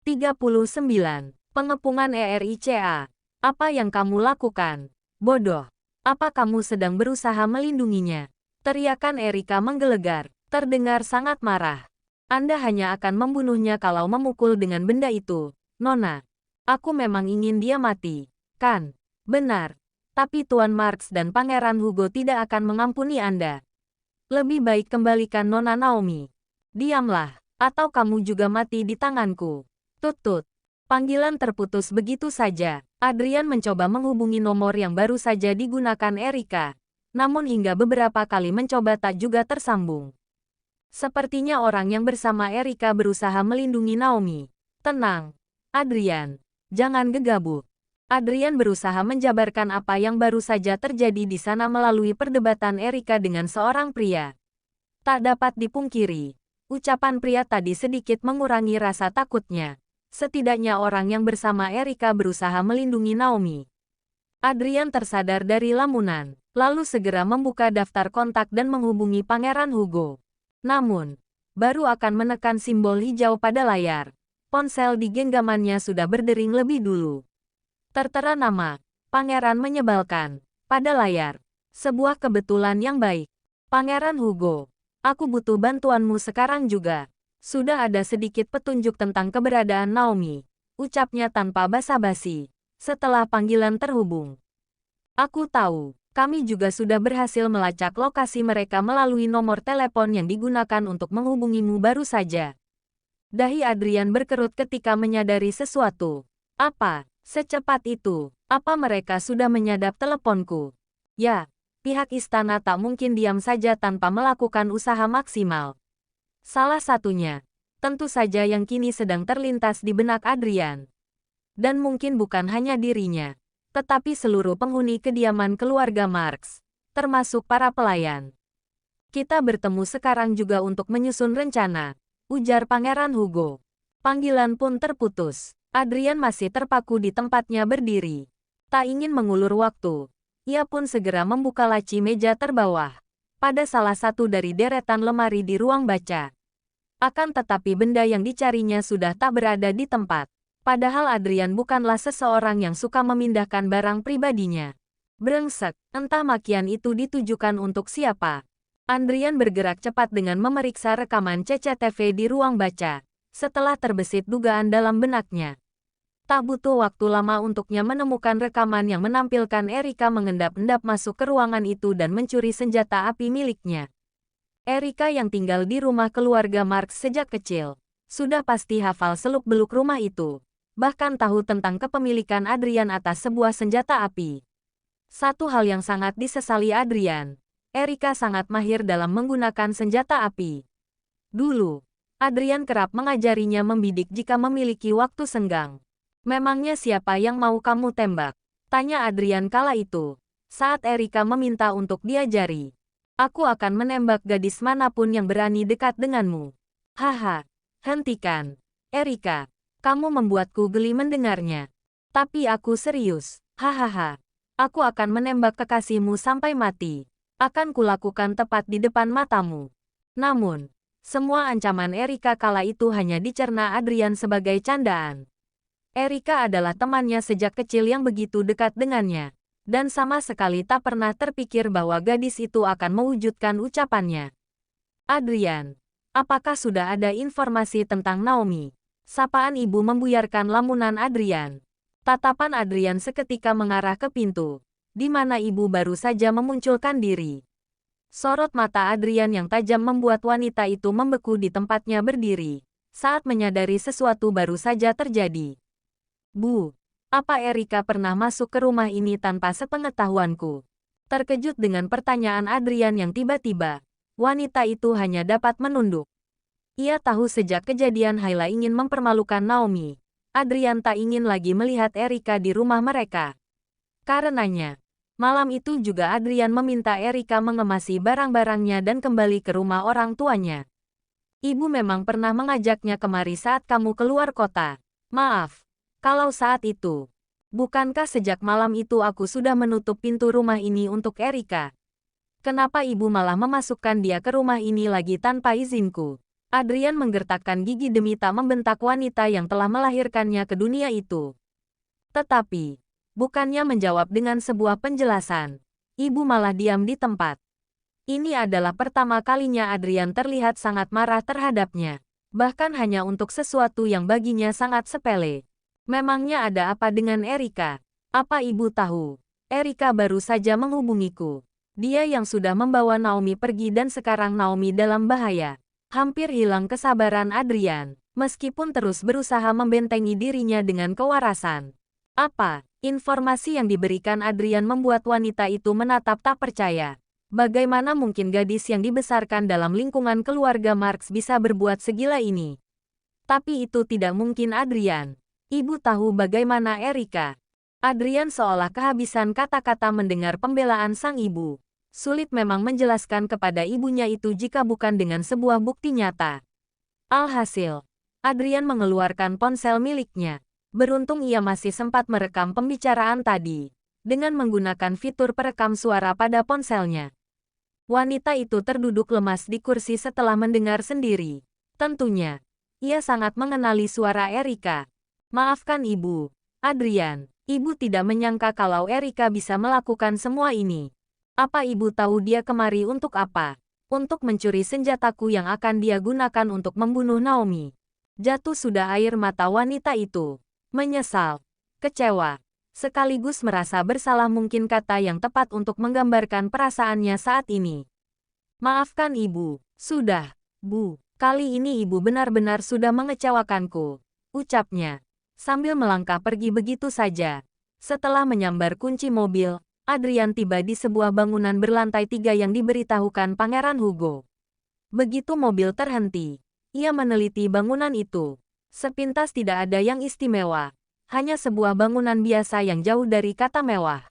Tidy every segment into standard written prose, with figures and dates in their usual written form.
39. Pengepungan ERICA. Apa yang kamu lakukan? Bodoh. Apa kamu sedang berusaha melindunginya? Teriakan Erika menggelegar, terdengar sangat marah. Anda hanya akan membunuhnya kalau memukul dengan benda itu, Nona. Aku memang ingin dia mati, kan? Benar. Tapi Tuan Marks dan Pangeran Hugo tidak akan mengampuni Anda. Lebih baik kembalikan Nona Naomi. Diamlah, atau kamu juga mati di tanganku. Tut-tut. Panggilan terputus begitu saja. Adrian mencoba menghubungi nomor yang baru saja digunakan Erika. Namun hingga beberapa kali mencoba tak juga tersambung. Sepertinya orang yang bersama Erika berusaha melindungi Naomi. Tenang, Adrian. Jangan gegabah. Adrian berusaha menjabarkan apa yang baru saja terjadi di sana melalui perdebatan Erika dengan seorang pria. Tak dapat dipungkiri, ucapan pria tadi sedikit mengurangi rasa takutnya. Setidaknya orang yang bersama Erika berusaha melindungi Naomi. Adrian tersadar dari lamunan, lalu segera membuka daftar kontak dan menghubungi Pangeran Hugo. Namun, baru akan menekan simbol hijau pada layar. Ponsel di genggamannya sudah berdering lebih dulu. Tertera nama, Pangeran menyebalkan, pada layar. Sebuah kebetulan yang baik. Pangeran Hugo, aku butuh bantuanmu sekarang juga. Sudah ada sedikit petunjuk tentang keberadaan Naomi, ucapnya tanpa basa-basi, setelah panggilan terhubung. Aku tahu, kami juga sudah berhasil melacak lokasi mereka melalui nomor telepon yang digunakan untuk menghubungimu baru saja. Dahi Adrian berkerut ketika menyadari sesuatu. Apa? Secepat itu, apa mereka sudah menyadap teleponku? Ya, pihak istana tak mungkin diam saja tanpa melakukan usaha maksimal. Salah satunya, tentu saja yang kini sedang terlintas di benak Adrian. Dan mungkin bukan hanya dirinya, tetapi seluruh penghuni kediaman keluarga Marks, termasuk para pelayan. Kita bertemu sekarang juga untuk menyusun rencana, ujar Pangeran Hugo. Panggilan pun terputus. Adrian masih terpaku di tempatnya berdiri. Tak ingin mengulur waktu, ia pun segera membuka laci meja terbawah. Pada salah satu dari deretan lemari di ruang baca. Akan tetapi benda yang dicarinya sudah tak berada di tempat. Padahal Adrian bukanlah seseorang yang suka memindahkan barang pribadinya. Brengsek, entah makian itu ditujukan untuk siapa. Adrian bergerak cepat dengan memeriksa rekaman CCTV di ruang baca. Setelah terbesit dugaan dalam benaknya. Tak butuh waktu lama untuknya menemukan rekaman yang menampilkan Erika mengendap-endap masuk ke ruangan itu dan mencuri senjata api miliknya. Erika yang tinggal di rumah keluarga Marks sejak kecil, sudah pasti hafal seluk-beluk rumah itu, bahkan tahu tentang kepemilikan Adrian atas sebuah senjata api. Satu hal yang sangat disesali Adrian, Erika sangat mahir dalam menggunakan senjata api. Dulu, Adrian kerap mengajarinya membidik jika memiliki waktu senggang. Memangnya siapa yang mau kamu tembak? Tanya Adrian kala itu, saat Erika meminta untuk diajari. Aku akan menembak gadis manapun yang berani dekat denganmu. Haha, hentikan. Erika, kamu membuatku geli mendengarnya. Tapi aku serius, hahaha. Aku akan menembak kekasihmu sampai mati. Akan kulakukan tepat di depan matamu. Namun, semua ancaman Erika kala itu hanya dicerna Adrian sebagai candaan. Erika adalah temannya sejak kecil yang begitu dekat dengannya. Dan sama sekali tak pernah terpikir bahwa gadis itu akan mewujudkan ucapannya. Adrian, apakah sudah ada informasi tentang Naomi? Sapaan ibu membuyarkan lamunan Adrian. Tatapan Adrian seketika mengarah ke pintu, di mana ibu baru saja memunculkan diri. Sorot mata Adrian yang tajam membuat wanita itu membeku di tempatnya berdiri, saat menyadari sesuatu baru saja terjadi. Bu, apa Erika pernah masuk ke rumah ini tanpa sepengetahuanku? Terkejut dengan pertanyaan Adrian yang tiba-tiba, wanita itu hanya dapat menunduk. Ia tahu sejak kejadian Hayla ingin mempermalukan Naomi, Adrian tak ingin lagi melihat Erika di rumah mereka. Karenanya, malam itu juga Adrian meminta Erika mengemasi barang-barangnya dan kembali ke rumah orang tuanya. Ibu memang pernah mengajaknya kemari saat kamu keluar kota. Maaf. Kalau saat itu, bukankah sejak malam itu aku sudah menutup pintu rumah ini untuk Erika? Kenapa ibu malah memasukkan dia ke rumah ini lagi tanpa izinku? Adrian menggertakkan gigi demi tak membentak wanita yang telah melahirkannya ke dunia itu. Tetapi, bukannya menjawab dengan sebuah penjelasan, ibu malah diam di tempat. Ini adalah pertama kalinya Adrian terlihat sangat marah terhadapnya. Bahkan hanya untuk sesuatu yang baginya sangat sepele. Memangnya ada apa dengan Erika? Apa ibu tahu? Erika baru saja menghubungiku. Dia yang sudah membawa Naomi pergi dan sekarang Naomi dalam bahaya. Hampir hilang kesabaran Adrian, meskipun terus berusaha membentengi dirinya dengan kewarasan. Apa? Informasi yang diberikan Adrian membuat wanita itu menatap tak percaya. Bagaimana mungkin gadis yang dibesarkan dalam lingkungan keluarga Marx bisa berbuat segila ini? Tapi itu tidak mungkin Adrian. Ibu tahu bagaimana Erika. Adrian seolah kehabisan kata-kata mendengar pembelaan sang ibu. Sulit memang menjelaskan kepada ibunya itu jika bukan dengan sebuah bukti nyata. Alhasil, Adrian mengeluarkan ponsel miliknya. Beruntung ia masih sempat merekam pembicaraan tadi, dengan menggunakan fitur perekam suara pada ponselnya. Wanita itu terduduk lemas di kursi setelah mendengar sendiri. Tentunya, ia sangat mengenali suara Erika. Maafkan ibu, Adrian. Ibu tidak menyangka kalau Erika bisa melakukan semua ini. Apa ibu tahu dia kemari untuk apa? Untuk mencuri senjataku yang akan dia gunakan untuk membunuh Naomi. Jatuh sudah air mata wanita itu. Menyesal, kecewa, sekaligus merasa bersalah mungkin kata yang tepat untuk menggambarkan perasaannya saat ini. Maafkan ibu. Sudah, Bu. Kali ini ibu benar-benar sudah mengecewakanku. Ucapnya, sambil melangkah pergi begitu saja. Setelah menyambar kunci mobil, Adrian tiba di sebuah bangunan berlantai 3 yang diberitahukan Pangeran Hugo. Begitu mobil terhenti, ia meneliti bangunan itu. Sepintas tidak ada yang istimewa, hanya sebuah bangunan biasa yang jauh dari kata mewah.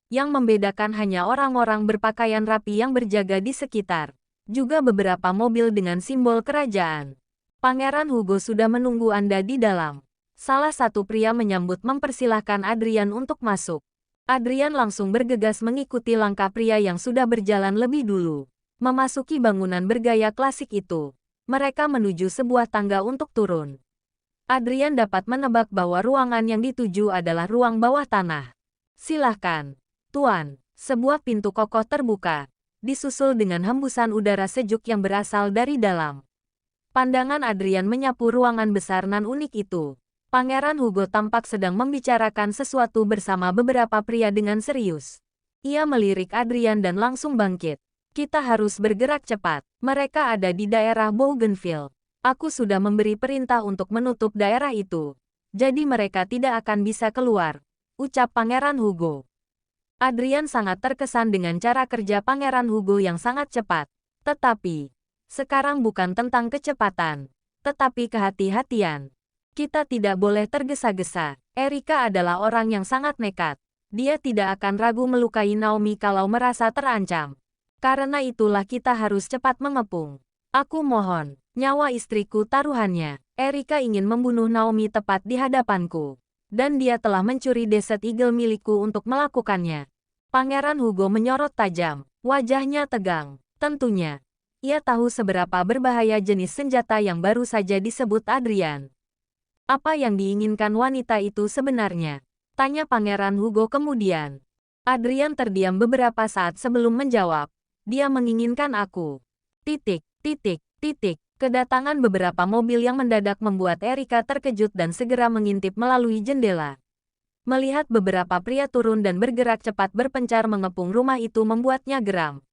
Yang membedakan hanya orang-orang berpakaian rapi yang berjaga di sekitar. Juga beberapa mobil dengan simbol kerajaan. Pangeran Hugo sudah menunggu Anda di dalam. Salah satu pria menyambut mempersilahkan Adrian untuk masuk. Adrian langsung bergegas mengikuti langkah pria yang sudah berjalan lebih dulu. Memasuki bangunan bergaya klasik itu, mereka menuju sebuah tangga untuk turun. Adrian dapat menebak bahwa ruangan yang dituju adalah ruang bawah tanah. Silahkan, Tuan. Sebuah pintu kokoh terbuka, disusul dengan hembusan udara sejuk yang berasal dari dalam. Pandangan Adrian menyapu ruangan besar nan unik itu. Pangeran Hugo tampak sedang membicarakan sesuatu bersama beberapa pria dengan serius. Ia melirik Adrian dan langsung bangkit. Kita harus bergerak cepat. Mereka ada di daerah Bougainville. Aku sudah memberi perintah untuk menutup daerah itu. Jadi mereka tidak akan bisa keluar, ucap Pangeran Hugo. Adrian sangat terkesan dengan cara kerja Pangeran Hugo yang sangat cepat. Tetapi, sekarang bukan tentang kecepatan, tetapi kehati-hatian. Kita tidak boleh tergesa-gesa. Erika adalah orang yang sangat nekat. Dia tidak akan ragu melukai Naomi kalau merasa terancam. Karena itulah kita harus cepat mengepung. Aku mohon, nyawa istriku taruhannya. Erika ingin membunuh Naomi tepat di hadapanku. Dan dia telah mencuri Desert Eagle milikku untuk melakukannya. Pangeran Hugo menyorot tajam. Wajahnya tegang. Tentunya, ia tahu seberapa berbahaya jenis senjata yang baru saja disebut Adrian. Apa yang diinginkan wanita itu sebenarnya? Tanya Pangeran Hugo kemudian. Adrian terdiam beberapa saat sebelum menjawab. Dia menginginkan aku. Titik. Kedatangan beberapa mobil yang mendadak membuat Erika terkejut dan segera mengintip melalui jendela. Melihat beberapa pria turun dan bergerak cepat berpencar mengepung rumah itu membuatnya geram.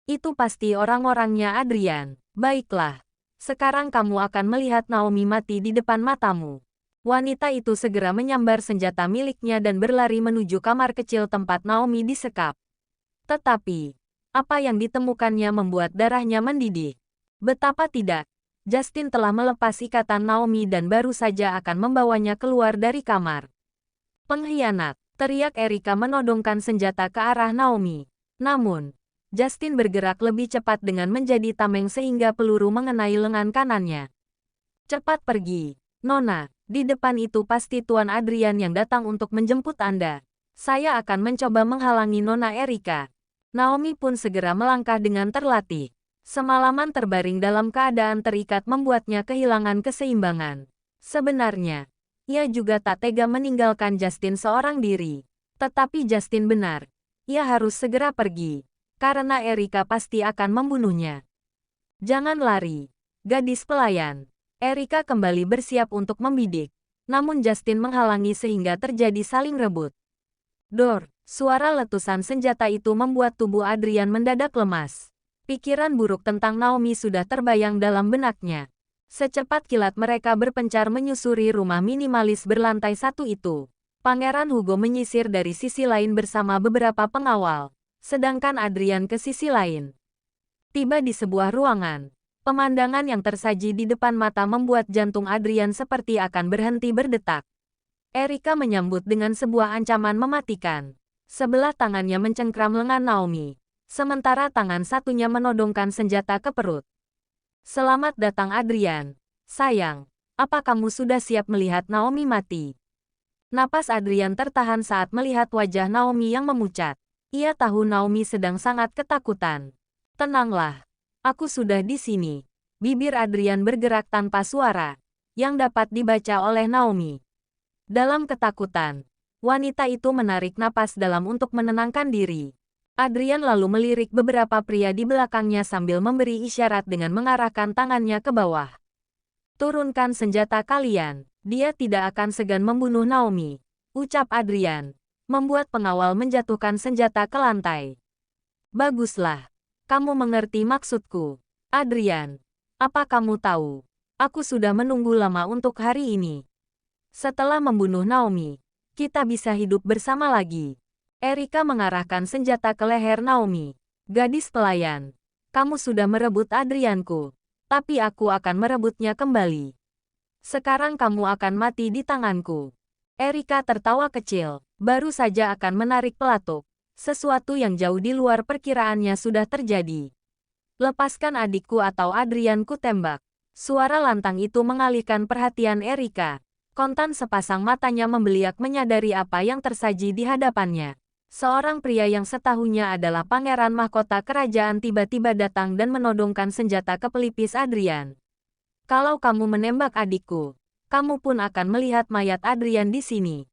Itu pasti orang-orangnya Adrian. Baiklah. Sekarang kamu akan melihat Naomi mati di depan matamu. Wanita itu segera menyambar senjata miliknya dan berlari menuju kamar kecil tempat Naomi disekap. Tetapi, apa yang ditemukannya membuat darahnya mendidih. Betapa tidak, Justin telah melepas ikatan Naomi dan baru saja akan membawanya keluar dari kamar. Pengkhianat, teriak Erika menodongkan senjata ke arah Naomi. Namun, Justin bergerak lebih cepat dengan menjadi tameng sehingga peluru mengenai lengan kanannya. Cepat pergi, Nona. Di depan itu pasti Tuan Adrian yang datang untuk menjemput Anda. Saya akan mencoba menghalangi Nona Erika. Naomi pun segera melangkah dengan terlatih. Semalaman terbaring dalam keadaan terikat membuatnya kehilangan keseimbangan. Sebenarnya, ia juga tak tega meninggalkan Justin seorang diri. Tetapi Justin benar. Ia harus segera pergi. Karena Erika pasti akan membunuhnya. Jangan lari. Gadis pelayan. Erika kembali bersiap untuk membidik. Namun Justin menghalangi sehingga terjadi saling rebut. Dor, suara letusan senjata itu membuat tubuh Adrian mendadak lemas. Pikiran buruk tentang Naomi sudah terbayang dalam benaknya. Secepat kilat mereka berpencar menyusuri rumah minimalis berlantai 1 itu. Pangeran Hugo menyisir dari sisi lain bersama beberapa pengawal, sedangkan Adrian ke sisi lain. Tiba di sebuah ruangan. Pemandangan yang tersaji di depan mata membuat jantung Adrian seperti akan berhenti berdetak. Erika menyambut dengan sebuah ancaman mematikan. Sebelah tangannya mencengkram lengan Naomi, sementara tangan satunya menodongkan senjata ke perut. Selamat datang Adrian. Sayang, apa kamu sudah siap melihat Naomi mati? Napas Adrian tertahan saat melihat wajah Naomi yang memucat. Ia tahu Naomi sedang sangat ketakutan. Tenanglah, aku sudah di sini. Bibir Adrian bergerak tanpa suara, yang dapat dibaca oleh Naomi. Dalam ketakutan, wanita itu menarik napas dalam untuk menenangkan diri. Adrian lalu melirik beberapa pria di belakangnya sambil memberi isyarat dengan mengarahkan tangannya ke bawah. Turunkan senjata kalian, dia tidak akan segan membunuh Naomi, ucap Adrian, membuat pengawal menjatuhkan senjata ke lantai. Baguslah, kamu mengerti maksudku. Adrian, apa kamu tahu? Aku sudah menunggu lama untuk hari ini. Setelah membunuh Naomi, kita bisa hidup bersama lagi. Erika mengarahkan senjata ke leher Naomi. Gadis pelayan, kamu sudah merebut Adrianku, tapi aku akan merebutnya kembali. Sekarang kamu akan mati di tanganku. Erika tertawa kecil, baru saja akan menarik pelatuk. Sesuatu yang jauh di luar perkiraannya sudah terjadi. Lepaskan adikku atau Adrianku tembak. Suara lantang itu mengalihkan perhatian Erika. Kontan sepasang matanya membeliak menyadari apa yang tersaji di hadapannya. Seorang pria yang setahunya adalah pangeran mahkota kerajaan tiba-tiba datang dan menodongkan senjata ke pelipis Adrian. Kalau kamu menembak adikku, kamu pun akan melihat mayat Adrian di sini.